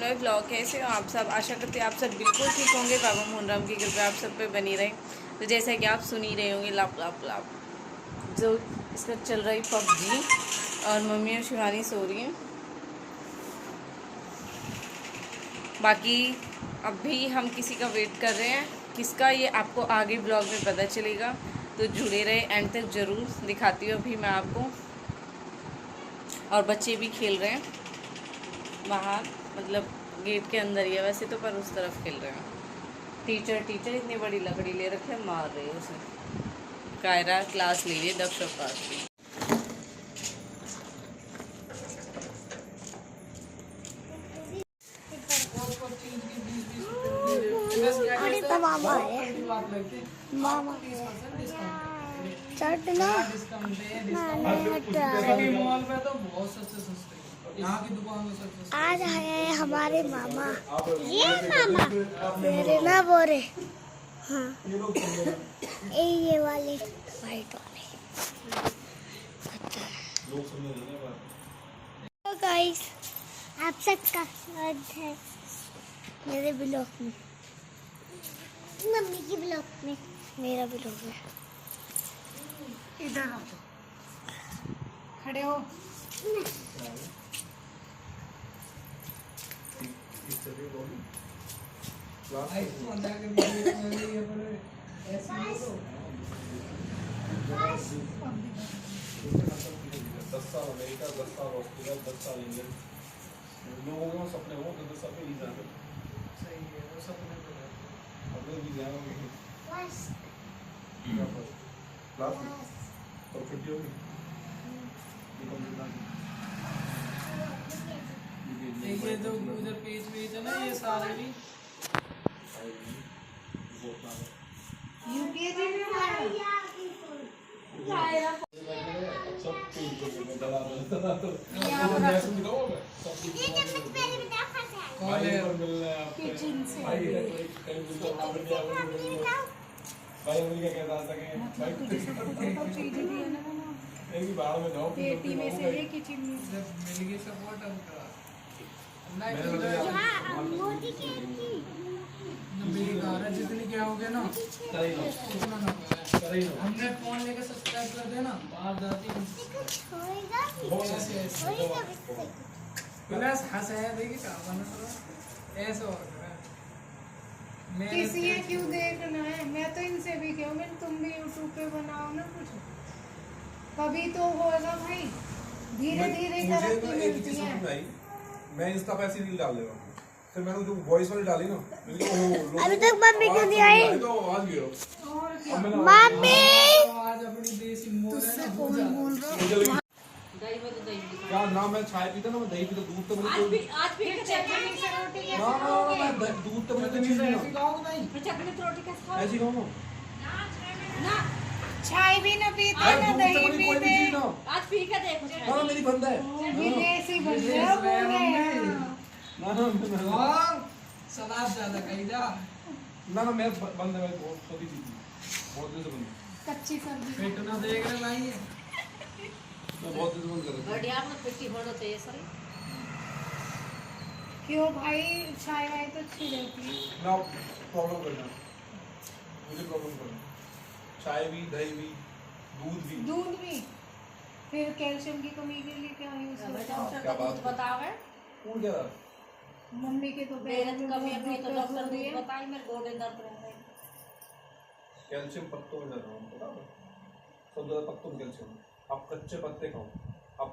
नए ब्लॉग कैसे हो आप सब। आशा करती हूँ आप सब बिल्कुल ठीक होंगे। बाबा मोहनराम की कृपा आप सब पे बनी रहे। तो जैसा कि आप सुन ही रहे होंगे लाप लाप लाप जो इसका चल रही पबजी और मम्मी और शिवानी सो रही हैं। बाकी अभी हम किसी का वेट कर रहे हैं, किसका ये आपको आगे ब्लॉग में पता चलेगा, तो जुड़े रहे एंड तक ज़रूर। दिखाती हूँ अभी मैं आपको। और बच्चे भी खेल रहे हैं बाहर, मतलब गेट के अंदर ही है वैसे तो, पर उस तरफ खेल रहे हैं। टीचर इतनी बड़ी लकड़ी ले रखे मार रही है उसे। कायरा क्लास ले रही है दक्ष अवकाश की। मामा है मामा चटना आज है हमारे मामा। ये मामा मेरे ना बोरे। हाँ ये वाले वाइट वाले। तो गाइस आप सबका स्वागत है मेरे ब्लॉग में, मम्मी की ब्लॉग में, मेरा ब्लॉग में। इधर आओ, खड़े हो। अमेरिका 10 साल ऑस्ट्रेलिया 10 साल इंग्लैंड लोगों के सपने हो तो सपने वीजा है। सही है, वो सपने तो है। अपने वीजा होंगे क्लास और छुट्टी होगी ये तो उधर पेज है ना, ये सारे भी यूपीएससी में जितनी क्या हो गया ना हमने फोन लेके सब्सक्राइब कर देना बाहर जाती प्लस हंस है देखिए क्या बना ऐसा हो किसी ये क्यों देखना है। मैं तो इनसे भी कहूँ मैं तुम भी यूट्यूब पे बनाओ ना कुछ, कभी तो होगा भाई। धीरे धीरे तरक्की मिलती है। मैं इंस्टा पे ऐसी रील डाल देगा, फिर मैंने जो वॉइस वाली डाली ना अभी तक मम्मी क्यों नहीं आई? तो आज गयो मम्मी आज अपनी देसी मोर है ना बोल रहा दही में तो दही क्या ना मैं चाय पीता ना, मैं दही पीता, दूध तो मुझे आज भी चटनी से रोटी कैसे ना खाओगे? मैं दूध तो मुझे नहीं ऐसी पीना, खाओगे नहीं फिर चटनी से रोटी कैसे खाओगे? ऐसी खाऊं ना चाय भी ना पीते मैं ना दूध तो दही मुझे कोई भी पीते। चीज ना आज पी के देखो ना मेरी बंद है विदेशी बंदे हो पूरे। ना सलाद ज्यादा कही जा ना मैं बंद है, बहुत छोटी चीज बहुत दिन से बंद है, कच्ची सब्जी पेट ना देख रहे भाई मैं बहुत दिन से बंद कर रहा बढ़िया मत पिट्टी होना चाहिए सर। क्यों भाई, चाय वाय तो अच्छी रहती है। ना प्रॉब्लम करना मुझे प्रॉब्लम करना, चाय भी दही भी दूध भी फिर कैल्शियम की कमी के लिए क्या यूज करते क्या बात है? बतावे कौन क्या मम्मी के तो मेरे तो कमी दूध अपनी तो का डॉक्टर जरूरी ने है। बताई मेरे गोडे दर्द रहता है। कैल्शियम पत्तों में ज्यादा है, पता है सब ज्यादा पत्तों में कैल्शियम। आप कच्चे पत्ते खाओ, आप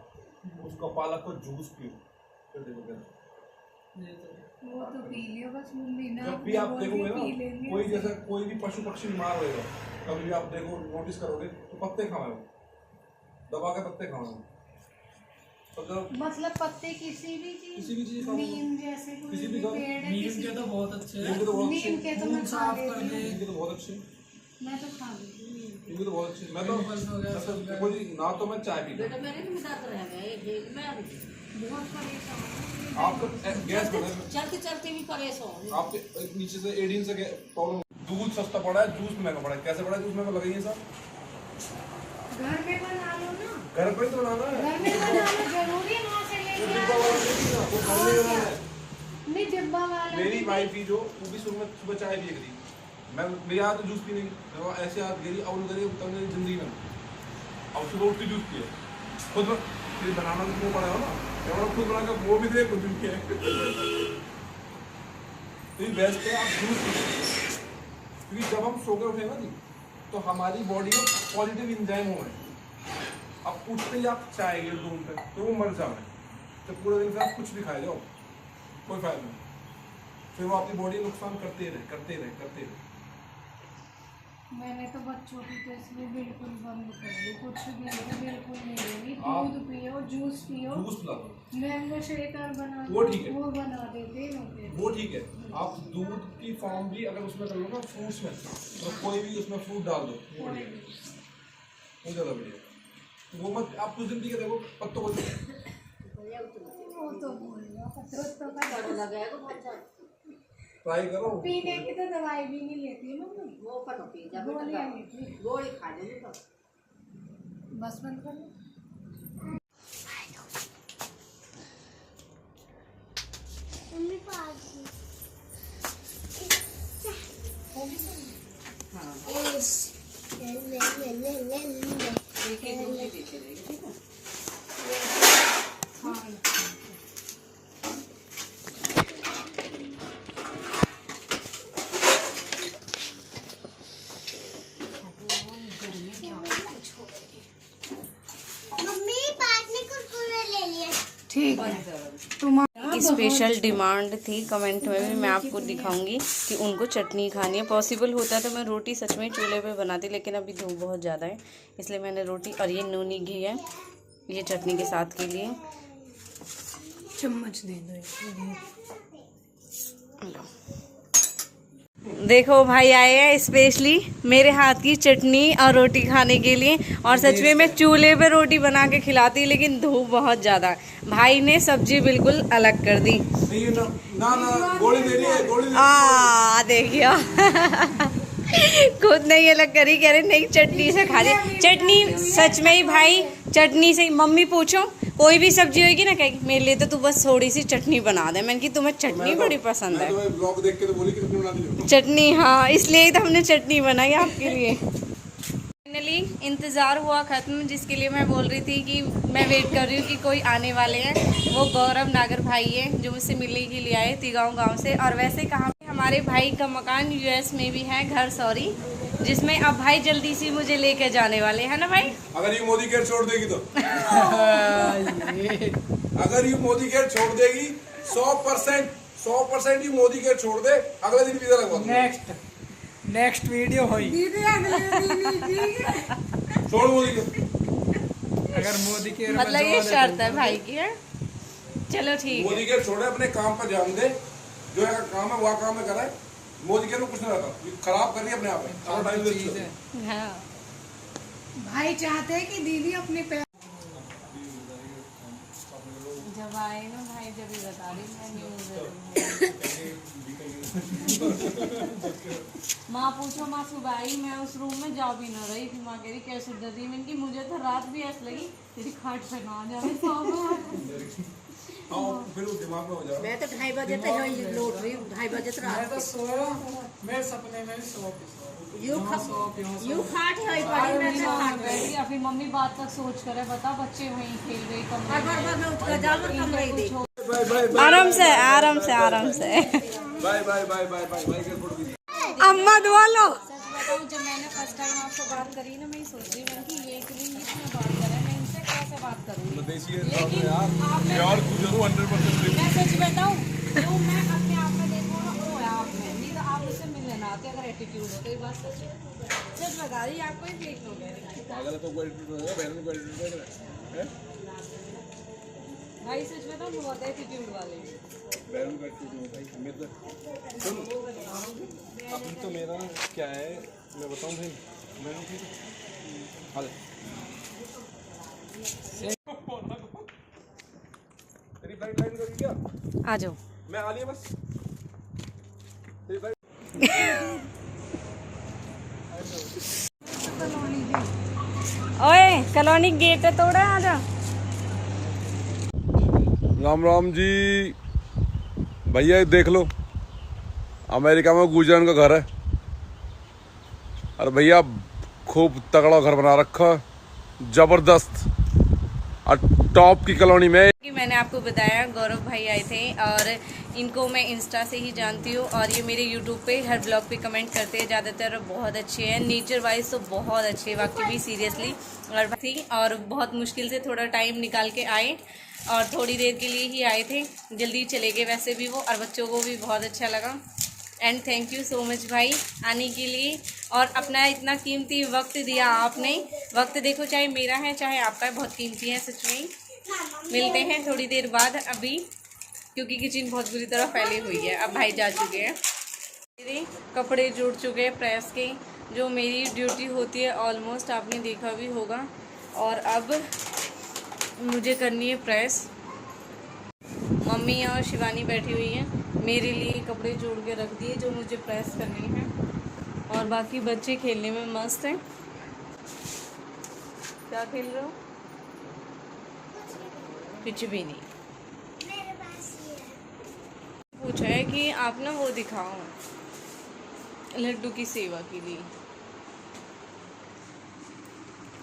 उसका पालक को जूस पियो, फिर देखो कैल्शियम। वो तो पी लियो बस मम्मी ना। जब भी आप बोल के देखोगे पी ना लेंगे। कोई जैसा कोई भी पशु पक्षी बीमार होएगा, कभी भी आप देखो नोटिस करोगे तो पत्ते खाओ, दबा के पत्ते खाओ। मतलब पत्ते किसी भी चीज खाओ, नीम जैसे कोई किसी भी भी खाओ। पेड़ है, नीम किसी के तो बहुत अच्छे नीम हैं के तो बहुत अच्छे, नीम के तो मैं खून खा साफ लेती कर हूँ। ले नीम के तो बहुत अच्छे, मैं तो खा लेती हूँ नीम के। नीम के तो बहुत अच्छे। मैं तो पिंपल्स वगैरह सब गए। कोई ना तो मैं चाय पीता बेटा मेरे भी दर्द रह गए एक मैं बहुत परेशान हूँ। आपको गैस बना चलते चलते भी परेशान हूँ। आपके नीचे से एडीन से प्रॉब्लम। दूध सस्ता पड़ा है, जूस महंगा पड़ा है। कैसे पड़ा है जूस महंगा लगाइए सर? घर में बना लो ना, घर पर ही तो बनाना है। घर में बना लो, जरूरी है वहाँ से लेके डिब्बा वाला नहीं पीना, वो खाने का है। नहीं डब्बा वाला मेरी भी- वाइफ ही जो वो भी सुबह चाय पिए करी। मैं मेरी आदत जूस पीने की, मैं वो ऐसे आदत गई और उधर तब मेरी जिंदगी में अब सुबह उठ के जूस पिए खुद फिर बनाना तो क्यों पड़ा हो ना, मैं खुद बना कर वो भी दे कुछ भी है। तो बेस्ट है आप जूस पिए, क्योंकि जब हम सो के उठेंगे ना तो हमारी बॉडी में पॉजिटिव इंजाइम हो रहे हैं। अब उठते ही आप चाय गिर दूर पे तो वो मर जाए, तो पूरे दिन फिर आप कुछ भी खाए जाओ कोई फायदा नहीं, फिर वो आपकी बॉडी नुकसान करते रहे। मैंने तो बच्चों की तो इसलिए बिल्कुल बंद कर दी, कुछ भी तो बिल्कुल नहीं देनी। आप- दूध पियो, जूस पियो, जूस पिला दो मैंगो शेक बना वो ठीक है। वो बना देते हैं। वो ठीक है। आप दूध की फॉर्म भी अगर उसमें कर लो ना फ्रूट्स में, तो कोई भी उसमें फ्रूट डाल दो वो बढ़िया है, वो ज़्यादा बढ़िया है। वो मत आप कुछ दिन पी के देखो पत्तों को वो तो बोलेगा पत्थरों का ट्राई करो। पीने की तो दवाई भी नहीं लेती मम्मी, वो करो पी जा गोलियां लेती, गोली खा लेंगे तो बस बंद कर लो। मम्मी पास एक एक गोली देते रहेंगे, ठीक है। मम्मी पास में कुरकुरे ले लिए। ठीक है। स्पेशल डिमांड थी कमेंट में भी, मैं आपको दिखाऊंगी कि उनको चटनी खानी है। पॉसिबल होता तो मैं रोटी सच में चूल्हे पे बनाती, लेकिन अभी धूप बहुत ज़्यादा है इसलिए मैंने रोटी, और ये नूनी घी है ये चटनी के साथ के लिए। चम्मच दे दो। देखो भाई आए हैं स्पेशली मेरे हाथ की चटनी और रोटी खाने के लिए, और सच में मैं चूल्हे पे रोटी बना के खिलाती, लेकिन धूप बहुत ज़्यादा है। भाई ने सब्जी बिल्कुल अलग कर दी। नहीं ना गोली दे रही है, गोली दे रही है। देखियो खुद नहीं अलग करी, कह रहे नहीं चटनी से खा दे। चटनी सच में ही भाई चटनी से ही, मम्मी पूछो कोई भी सब्जी होगी ना कहेगी मेरे लिए तो तू बस थोड़ी सी चटनी बना दे। मैंने कि तुम्हें चटनी बड़ी पसंद है। मैं ब्लॉग देख के तो बोली कि चटनी बना दी। चटनी, हाँ इसलिए ही तो हमने चटनी बनाई आपके लिए। फाइनली इंतज़ार हुआ ख़त्म, जिसके लिए मैं बोल रही थी कि मैं वेट कर रही हूँ कि कोई आने वाले हैं। वो गौरव नागर भाई है जो मुझसे मिलने के लिए आए तिगाँव गांव से। और वैसे कहाँ पे हमारे भाई का मकान यूएस में भी है, घर सॉरी, जिसमें अब भाई जल्दी से मुझे लेके जाने वाले हैं ना भाई। अगर ये मोदी केयर छोड़ देगी तो अगर ये मोदी केयर छोड़ देगी 100% ये मोदी केयर छोड़ दे, अगले दिन वीजा लगवा दूंगा। नेक्स्ट वीडियो होई छोड़ मोदी केयर। अगर मोदी के मतलब ये शर्त है भाई की है। चलो ठीक है। मोदी केयर छोड़े, अपने काम पर ध्यान दे, जो है काम है वह काम में कराए। मोदी केयर में कुछ नहीं रहता, ये खराब कर रही है अपने आप में। अपना टाइम वेस्ट चीज कर। है। हाँ भाई चाहते हैं कि दीदी अपने पैर जब आए ना भाई जब ये बता रही मैं न्यूज़ माँ पूछो, माँ सुबह आई मैं उस रूम में जा भी ना रही थी। माँ कह रही कैसे डर रही, मैंने कि मुझे तो रात भी ऐसी लगी तेरी खाट पे ना जा रही। हाँ, फिर वो दिमाग में हो जाएगा। मैं तो 2:30 बजे तक यही लौट रही हूँ, 2:30 बजे तक मैं रात तो के। सोया, मैं सपने में सो यू खाट है पड़ी मैं तो खाट गई। या फिर मम्मी बात तक सोच कर बता, बच्चे वहीं खेल रही बार मैं उठ कर जाऊँ और कमरे ही देख। बाय बाय बाय आराम से आराम से आराम से। Bye bye bye bye bye bye के फोटो दीजिए। अम्मा दुआ लो। सच बताऊं, जब मैंने फर्स्ट टाइम आपसे बात करी ना, मैं सोच रही हूँ कि ये क्यों इंग्लिश में बात कर रहे हैं, मैं इनसे कैसे बात करूँगी। देखिए यार जरूर 100% मैं सच बताऊं, जो मैं अपने आप में देखूँ ना वो है आप में, नहीं तो आप उससे मिलने ना आते अगर एटीट्यूड हो तो। ये बात सच है, सच बता रही आपको ही ब्रेक हो गया पागल है तो कोई एटीट्यूड होगा, बहन में कोई एटीट्यूड है। भाई। सच बताऊं बहुत एटीट्यूड वाले हैं। बहन में एटीट्यूड भाई मैं तो सुन अभी तो मेरा क्या है मैं बताऊं भाई, बहन ठीक है हाल तेरी फ्लाइट लैंड करी क्या? आ जाओ। मैं आ लिया बस तेरी फ्लाइट। ओए कॉलोनी गेट है तोड़ा, आ जा। राम राम जी, भैया ये देख लो, अमेरिका में गुजरन का घर है। अरे भैया खूब तगड़ा घर बना रखा, जबरदस्त, और टॉप की कॉलोनी में। कि मैंने आपको बताया गौरव भाई आए थे और इनको मैं इंस्टा से ही जानती हूँ और ये मेरे यूट्यूब पे हर ब्लॉग पे कमेंट करते हैं, ज़्यादातर बहुत अच्छे हैं, नेचर वाइज तो बहुत अच्छे वाकई भी सीरियसली। और बहुत मुश्किल से थोड़ा टाइम निकाल के आए और थोड़ी देर के लिए ही आए थे, जल्दी चले गए वैसे भी वो, और बच्चों को भी बहुत अच्छा लगा। And thank you so much भाई आने के लिए और अपना इतना कीमती वक्त दिया आपने। वक्त देखो चाहे मेरा है चाहे आपका है, बहुत कीमती है सच में। मिलते हैं थोड़ी देर बाद अभी, क्योंकि किचन बहुत बुरी तरह फैली हुई है। अब भाई जा चुके हैं, मेरे कपड़े जुड़ चुके हैं प्रेस के, जो मेरी ड्यूटी होती है ऑलमोस्ट आपने देखा भी होगा। और अब मुझे करनी है प्रेस। मम्मी और शिवानी बैठी हुई हैं, मेरे लिए कपड़े जोड़ के रख दिए जो मुझे प्रेस करने हैं, और बाकी बच्चे खेलने में मस्त हैं। क्या खेल रहे हो? कुछ भी नहीं। मेरे पास ये है। पूछा है कि आप ना वो दिखाओ लड्डू की सेवा के लिए।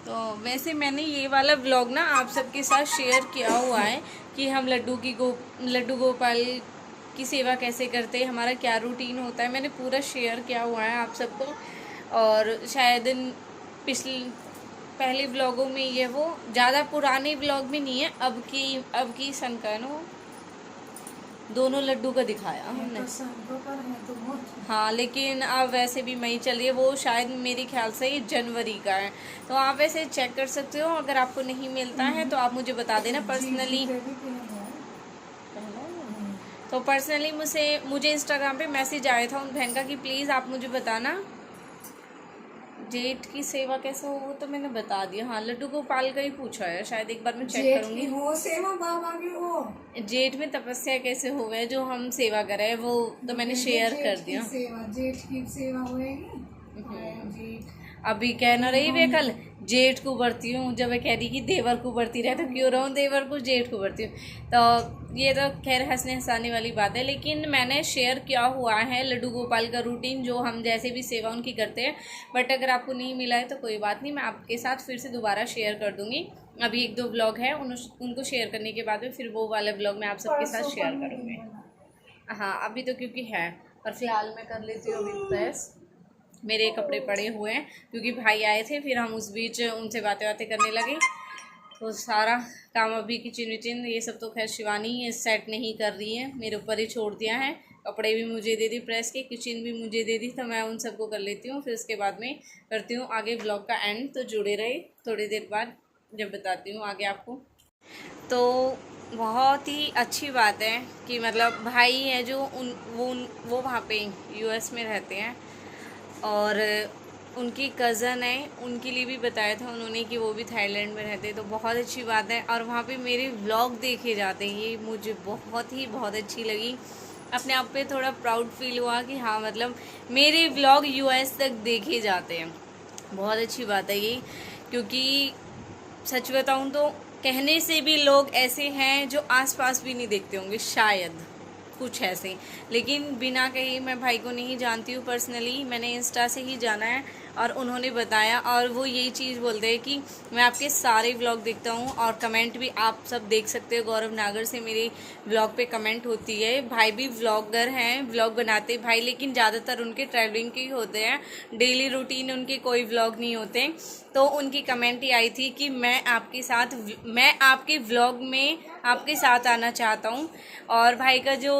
तो वैसे मैंने ये वाला व्लॉग ना आप सबके साथ शेयर किया हुआ है कि हम लड्डू गोपाल की सेवा कैसे करते हैं, हमारा क्या रूटीन होता है, मैंने पूरा शेयर किया हुआ है आप सबको। और शायद पहले व्लॉगों में ये वो ज़्यादा पुराने व्लॉग में नहीं है, अब की सन का है ना, वो दोनों लड्डू का दिखाया हमने। हाँ लेकिन अब वैसे भी मई चल रही है, वो शायद मेरे ख्याल से जनवरी का है, तो आप वैसे चेक कर सकते हो। अगर आपको नहीं मिलता है तो आप मुझे बता देना पर्सनली। तो पर्सनली मुझे इंस्टाग्राम पे मैसेज आया था उन बहन का कि प्लीज़ आप मुझे बताना जेठ की सेवा कैसे हो, वो तो मैंने बता दिया। हाँ लड्डू गोपाल का ही पूछा है, शायद एक बार मैं चेक करूँगी। हो सेवा बाबा की हो, जेठ में तपस्या कैसे हो गए जो हम सेवा कर रहे हैं, वो तो मैंने शेयर कर दिया। सेवा जेठ की सेवा होएगी। जेठ अभी कह ना रही वे कल जेठ को बढ़ती हूँ, जब मैं कह रही कि देवर को बढ़ती रहे तो क्यों रहूँ देवर को, जेठ को बढ़ती हूँ। तो ये तो खैर हंसने हंसाने वाली बात है, लेकिन मैंने शेयर किया हुआ है लड्डू गोपाल का रूटीन जो हम जैसे भी सेवा उनकी करते हैं। बट अगर आपको नहीं मिला है तो कोई बात नहीं, मैं आपके साथ फिर से दोबारा शेयर कर दूँगी। अभी 1-2 ब्लॉग है उनको शेयर करने के बाद में फिर वो वाला ब्लॉग मैं आप सबके साथ शेयर करूँगी। हाँ अभी तो क्योंकि है, पर फिलहाल मैं कर लेती हूँ अभी प्रेस। मेरे कपड़े पड़े हुए हैं क्योंकि भाई आए थे, फिर हम उस बीच उनसे बातें करने लगे, तो सारा काम अभी किचन विचन ये सब तो खैर शिवानी सेट नहीं कर रही है, मेरे ऊपर ही छोड़ दिया है। कपड़े भी मुझे दे दी प्रेस के, किचन भी मुझे दे दी, तो मैं उन सबको कर लेती हूँ, फिर उसके बाद में करती हूँ आगे ब्लॉग का एंड। तो जुड़े रहे, थोड़ी देर बाद जब बताती हूँ आगे आपको। तो बहुत ही अच्छी बात है कि मतलब भाई है जो वो वहाँ पे US में रहते हैं और उनकी कज़न है, उनके लिए भी बताया था उन्होंने कि वो भी थाईलैंड में रहते हैं, तो बहुत अच्छी बात है। और वहाँ पे मेरे व्लॉग देखे जाते हैं, ये मुझे बहुत अच्छी लगी। अपने आप पे थोड़ा प्राउड फील हुआ कि हाँ मतलब मेरे व्लॉग US तक देखे जाते हैं, बहुत अच्छी बात है ये। क्योंकि सच बताऊँ तो कहने से भी लोग ऐसे हैं जो आसपास भी नहीं देखते होंगे, शायद कुछ ऐसे, लेकिन बिना कहीं मैं भाई को नहीं जानती हूँ पर्सनली, मैंने इंस्टा से ही जाना है और उन्होंने बताया। और वो यही चीज़ बोलते हैं कि मैं आपके सारे व्लॉग देखता हूँ और कमेंट भी आप सब देख सकते हो। गौरव नागर से मेरे व्लॉग पे कमेंट होती है, भाई भी व्लॉगर हैं, व्लॉग बनाते भाई, लेकिन ज़्यादातर उनके ट्रैवलिंग के ही होते हैं, डेली रूटीन उनके कोई व्लॉग नहीं होते। तो उनकी कमेंट ही आई थी कि मैं आपके व्लॉग में आपके साथ आना चाहता हूँ। और भाई का जो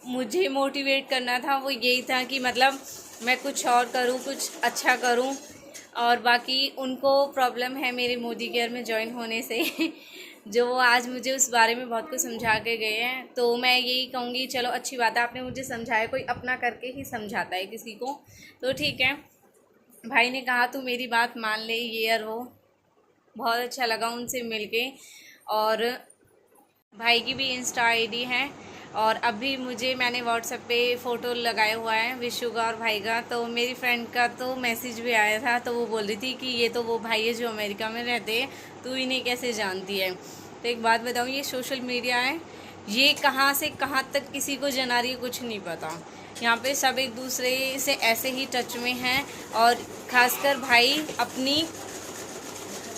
मुझे मोटिवेट करना था वो यही था कि मतलब मैं कुछ और करूँ, कुछ अच्छा करूँ। और बाकी उनको प्रॉब्लम है मेरे मोदी केयर में ज्वाइन होने से जो आज मुझे उस बारे में बहुत कुछ समझा के गए हैं। तो मैं यही कहूँगी चलो अच्छी बात है, आपने मुझे समझाया, कोई अपना करके ही समझाता है किसी को, तो ठीक है। भाई ने कहा तू मेरी बात मान ले, ये और वो, बहुत अच्छा लगा उनसे मिलके। और भाई की भी इंस्टा ID है और अभी मैंने व्हाट्सएप पे फ़ोटो लगाया हुआ है विशु का और भाई का। तो मेरी फ्रेंड का तो मैसेज भी आया था, तो वो बोल रही थी कि ये तो वो भाई है जो अमेरिका में रहते हैं, तू इन्हें कैसे जानती है। तो एक बात बताऊँ, ये सोशल मीडिया है ये कहाँ से कहाँ तक किसी को जना रही है कुछ नहीं पता। यहाँ पे सब एक दूसरे से ऐसे ही टच में हैं और ख़ासकर भाई अपनी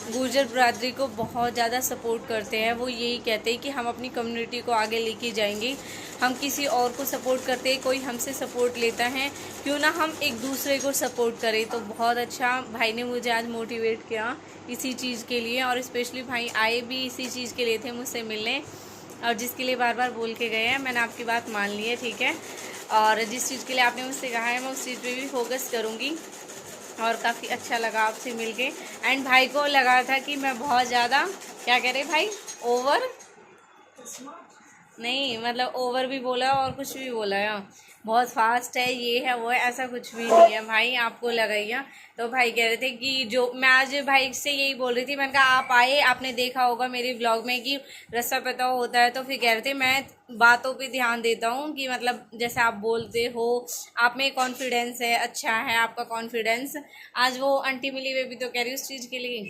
गुर्जर बरादरी को बहुत ज़्यादा सपोर्ट करते हैं। वो यही कहते हैं कि हम अपनी कम्युनिटी को आगे लेके जाएंगे। हम किसी और को सपोर्ट करते हैं, कोई हमसे सपोर्ट लेता है, क्यों ना हम एक दूसरे को सपोर्ट करें। तो बहुत अच्छा भाई ने मुझे आज मोटिवेट किया इसी चीज़ के लिए, और स्पेशली भाई आए भी इसी चीज़ के लिए थे मुझसे मिलने, और जिसके लिए बार बार बोल के गए हैं। मैंने आपकी बात मान ली है, ठीक है। और जिस चीज़ के लिए आपने मुझसे कहा है मैं उस चीज़ पे भी फोकस करूँगी। और काफ़ी अच्छा लगा आपसे मिलके। एंड भाई को लगा था कि मैं बहुत ज़्यादा, क्या कह रहे भाई, ओवर नहीं, मतलब ओवर भी बोला और कुछ भी बोला है, बहुत फास्ट है, ये है वो है, ऐसा कुछ भी नहीं है भाई, आपको लगाइए। तो भाई कह रहे थे कि जो मैं आज भाई से यही बोल रही थी, मैंने कहा आप आए, आपने देखा होगा मेरे ब्लॉग में कि रास्ता पता होता है, तो फिर कह रहे थे मैं बातों पे ध्यान देता हूँ कि मतलब जैसे आप बोलते हो, आप में कॉन्फिडेंस है, अच्छा है आपका कॉन्फिडेंस। आज वो आंटी मिली हुई भी तो कह रही उस चीज़ के लिए।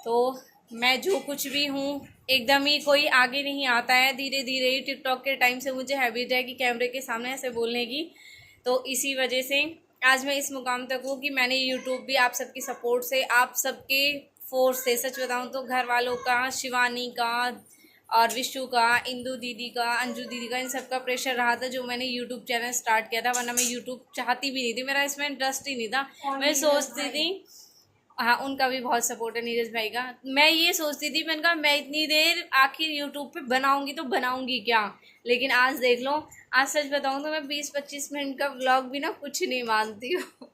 तो मैं जो कुछ भी हूँ एकदम ही कोई आगे नहीं आता है, धीरे धीरे ही टिकटॉक के टाइम से मुझे हैबिट है कि कैमरे के सामने ऐसे बोलने की। तो इसी वजह से आज मैं इस मुकाम तक हूँ कि मैंने यूट्यूब भी आप सबकी सपोर्ट से, आप सबके फोर्स से, सच बताऊँ तो घर वालों का, शिवानी का और विशु का, इंदू दीदी का, अंजू दीदी का, इन सब का प्रेशर रहा था जो मैंने यूट्यूब चैनल स्टार्ट किया था। वरना मैं यूट्यूब चाहती भी नहीं थी, मेरा इसमें इंटरेस्ट ही नहीं था। मैं सोचती थी, हाँ उनका भी बहुत सपोर्ट है नीरज भाई का। मैं ये सोचती थी, मैंने कहा मैं इतनी देर आखिर यूट्यूब पे बनाऊंगी तो बनाऊंगी क्या, लेकिन आज देख लो, आज सच बताऊं तो मैं 20-25 मिनट का व्लॉग भी ना कुछ नहीं मानती हूँ।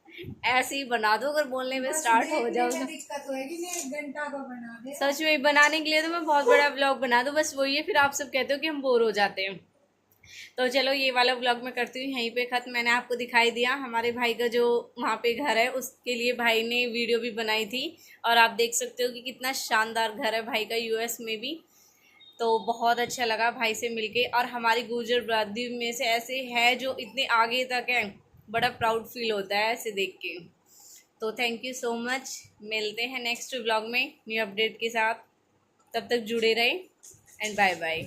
ऐसे ही बना दो, अगर बोलने में स्टार्ट हो जाओ तो दिक्कत होगी नहीं, 1 घंटा का बना दे। सच में बनाने के लिए तो मैं बहुत बड़ा व्लॉग बना दूँ, बस वही है, फिर आप सब कहते हो कि हम बोर हो जाते हैं। तो चलो ये वाला व्लॉग मैं करती हूँ यहीं पे ख़त्म। मैंने आपको दिखाई दिया हमारे भाई का जो वहाँ पे घर है, उसके लिए भाई ने वीडियो भी बनाई थी, और आप देख सकते हो कि कितना शानदार घर है भाई का यूएस में भी। तो बहुत अच्छा लगा भाई से मिलके, और हमारी गुर्जर बरादरी में से ऐसे है जो इतने आगे तक है, बड़ा प्राउड फील होता है ऐसे देख के। तो थैंक यू सो मच, मिलते हैं नेक्स्ट व्लॉग में न्यू अपडेट के साथ, तब तक जुड़े रहे एंड बाय बाय।